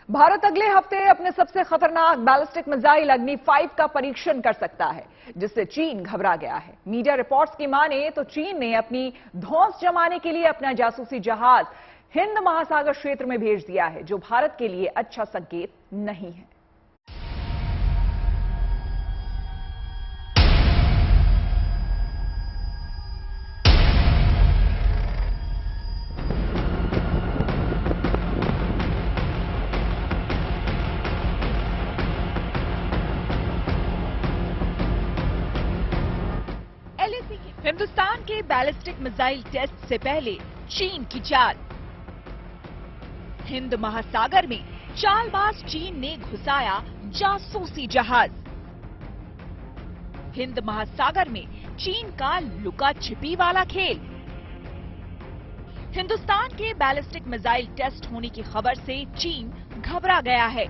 भारत अगले हफ्ते अपने सबसे खतरनाक बैलिस्टिक मिसाइल अग्नि 5 का परीक्षण कर सकता है, जिससे चीन घबरा गया है। मीडिया रिपोर्ट्स की माने तो चीन ने अपनी धौंस जमाने के लिए अपना जासूसी जहाज हिंद महासागर क्षेत्र में भेज दिया है, जो भारत के लिए अच्छा संकेत नहीं है। हिंदुस्तान के बैलिस्टिक मिसाइल टेस्ट से पहले चीन की चाल। हिंद महासागर में चालबाज चीन ने घुसाया जासूसी जहाज। हिंद महासागर में चीन का लुका छिपी वाला खेल। हिंदुस्तान के बैलिस्टिक मिसाइल टेस्ट होने की खबर से चीन घबरा गया है।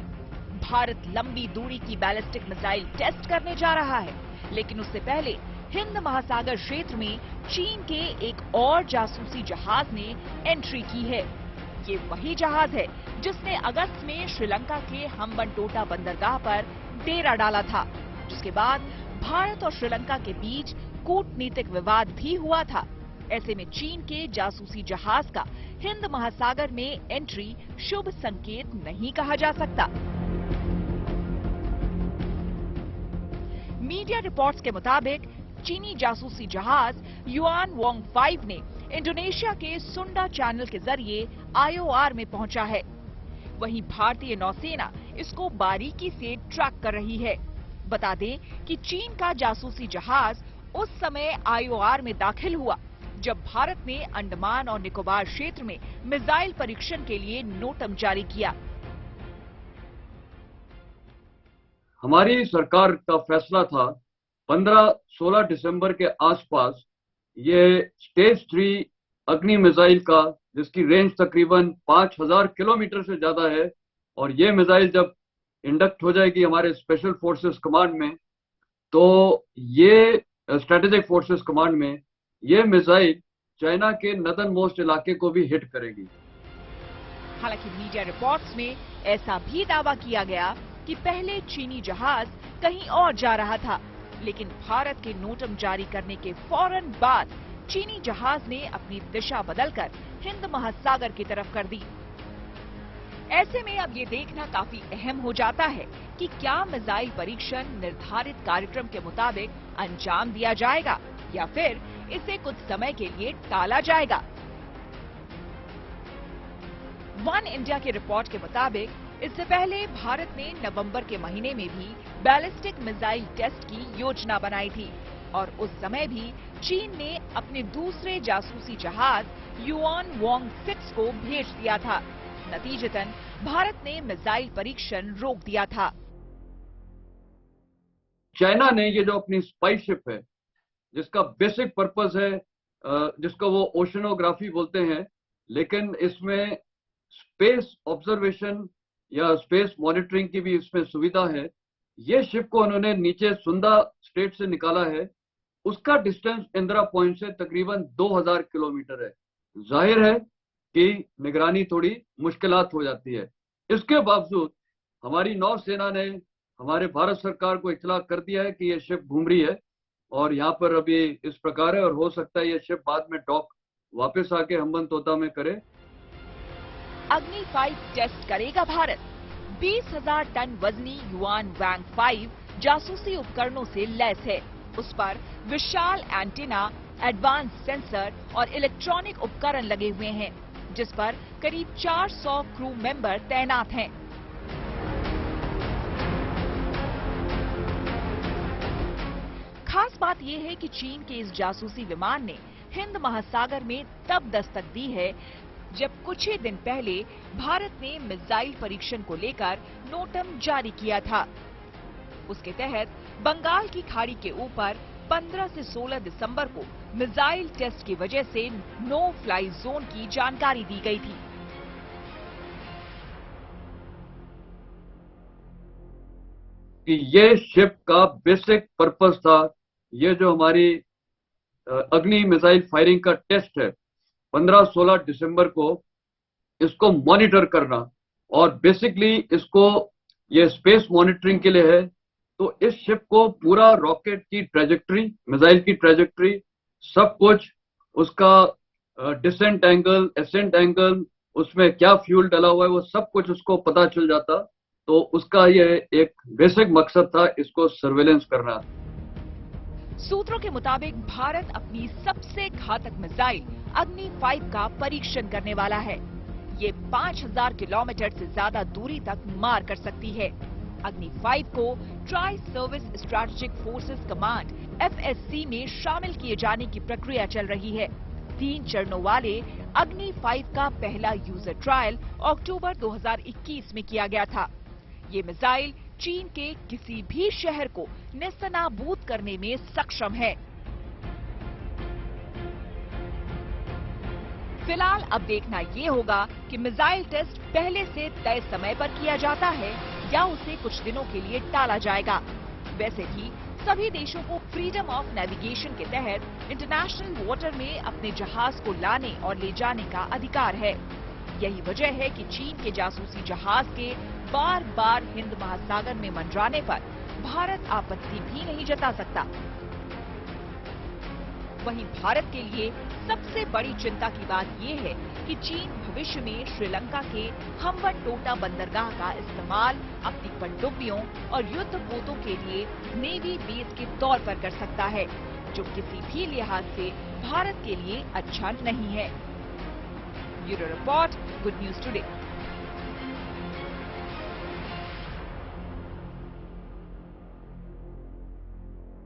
भारत लंबी दूरी की बैलिस्टिक मिसाइल टेस्ट करने जा रहा है, लेकिन उससे पहले हिंद महासागर क्षेत्र में चीन के एक और जासूसी जहाज ने एंट्री की है। ये वही जहाज है जिसने अगस्त में श्रीलंका के हम्बनटोटा बंदरगाह पर डेरा डाला था, जिसके बाद भारत और श्रीलंका के बीच कूटनीतिक विवाद भी हुआ था। ऐसे में चीन के जासूसी जहाज का हिंद महासागर में एंट्री शुभ संकेत नहीं कहा जा सकता। मीडिया रिपोर्ट्स के मुताबिक चीनी जासूसी जहाज युआन वोंग 5 ने इंडोनेशिया के सुंडा चैनल के जरिए आईओआर में पहुंचा है। वहीं भारतीय नौसेना इसको बारीकी से ट्रैक कर रही है। बता दें कि चीन का जासूसी जहाज उस समय आईओआर में दाखिल हुआ जब भारत ने अंडमान और निकोबार क्षेत्र में मिसाइल परीक्षण के लिए नोटम जारी किया। हमारी सरकार का फैसला था 15-16 दिसंबर के आसपास ये स्टेज 3 अग्नि मिसाइल का, जिसकी रेंज तकरीबन 5000 किलोमीटर से ज्यादा है, और ये मिसाइल जब इंडक्ट हो जाएगी हमारे स्पेशल फोर्सेस कमांड में, तो ये स्ट्रेटेजिक फोर्सेस कमांड में ये मिसाइल चाइना के नदन मोस्ट इलाके को भी हिट करेगी। हालांकि मीडिया रिपोर्ट्स में ऐसा भी दावा किया गया कि पहले चीनी जहाज कहीं और जा रहा था, लेकिन भारत के नोटम जारी करने के फौरन बाद चीनी जहाज ने अपनी दिशा बदलकर हिंद महासागर की तरफ कर दी। ऐसे में अब ये देखना काफी अहम हो जाता है कि क्या मिसाइल परीक्षण निर्धारित कार्यक्रम के मुताबिक अंजाम दिया जाएगा या फिर इसे कुछ समय के लिए टाला जाएगा। वन इंडिया की रिपोर्ट के मुताबिक इससे पहले भारत ने नवंबर के महीने में भी बैलिस्टिक मिसाइल टेस्ट की योजना बनाई थी, और उस समय भी चीन ने अपने दूसरे जासूसी जहाज युआन वोंग 6 को भेज दिया था। नतीजतन भारत ने मिसाइल परीक्षण रोक दिया था। चाइना ने ये जो अपनी स्पाई शिप है, जिसका बेसिक पर्पस है, जिसको वो ओशनोग्राफी बोलते हैं, लेकिन इसमें स्पेस ऑब्जर्वेशन या स्पेस मॉनिटरिंग की भी इसमें सुविधा है। ये शिप को उन्होंने नीचे सुंदा स्टेट से निकाला है। उसका डिस्टेंस इंदिरा पॉइंट से तकरीबन 2000 किलोमीटर है। जाहिर है कि निगरानी थोड़ी मुश्किलात हो जाती है। इसके बावजूद हमारी नौसेना ने हमारे भारत सरकार को इत्तला कर दिया है कि ये शिप घूम रही है और यहाँ पर अभी इस प्रकार है, और हो सकता है ये शिप बाद में डॉक वापस आके हम्बनटोटा में करे। अग्नि 5 टेस्ट करेगा भारत। 20,000 टन वजनी युआन वैंग 5 जासूसी उपकरणों से लैस है। उस पर विशाल एंटीना, एडवांस सेंसर और इलेक्ट्रॉनिक उपकरण लगे हुए हैं, जिस पर करीब 400 क्रू मेंबर तैनात हैं। खास बात यह है कि चीन के इस जासूसी विमान ने हिंद महासागर में तब दस्तक दी है जब कुछ ही दिन पहले भारत ने मिसाइल परीक्षण को लेकर नोटम जारी किया था। उसके तहत बंगाल की खाड़ी के ऊपर 15 से 16 दिसंबर को मिसाइल टेस्ट की वजह से नो फ्लाई जोन की जानकारी दी गई थी। कि ये शिप का बेसिक पर्पस था, ये जो हमारी अग्नि मिसाइल फायरिंग का टेस्ट है 15-16 दिसंबर को, इसको मॉनिटर करना, और बेसिकली इसको ये स्पेस मॉनिटरिंग के लिए है। तो इस शिप को पूरा रॉकेट की ट्रेजेक्ट्री, मिसाइल की ट्रेजेक्ट्री, सब कुछ, उसका डिसेंट एंगल, एसेंट एंगल, उसमें क्या फ्यूल डला हुआ है, वो सब कुछ उसको पता चल जाता। तो उसका ये एक बेसिक मकसद था, इसको सर्वेलेंस करना। सूत्रों के मुताबिक भारत अपनी सबसे घातक मिसाइल अग्नि 5 का परीक्षण करने वाला है। ये 5000 किलोमीटर से ज्यादा दूरी तक मार कर सकती है। अग्नि 5 को tri service strategic forces command (FSC) में शामिल किए जाने की प्रक्रिया चल रही है। 3 चरणों वाले अग्नि 5 का पहला यूजर ट्रायल अक्टूबर 2021 में किया गया था। ये मिसाइल चीन के किसी भी शहर को नेस्तनाबूद करने में सक्षम है। फिलहाल अब देखना ये होगा कि मिसाइल टेस्ट पहले से तय समय पर किया जाता है या उसे कुछ दिनों के लिए टाला जाएगा। वैसे भी सभी देशों को फ्रीडम ऑफ नेविगेशन के तहत इंटरनेशनल वाटर में अपने जहाज को लाने और ले जाने का अधिकार है। यही वजह है कि चीन के जासूसी जहाज के बार बार हिंद महासागर में मंडराने पर भारत आपत्ति भी नहीं जता सकता। वहीं भारत के लिए सबसे बड़ी चिंता की बात यह है कि चीन भविष्य में श्रीलंका के हम्बनटोटा बंदरगाह का इस्तेमाल अपनी पनडुब्बियों और युद्ध पोतों के लिए नेवी बेस के तौर पर कर सकता है, जो किसी भी लिहाज से भारत के लिए अच्छा नहीं है। Bureau report, good news today.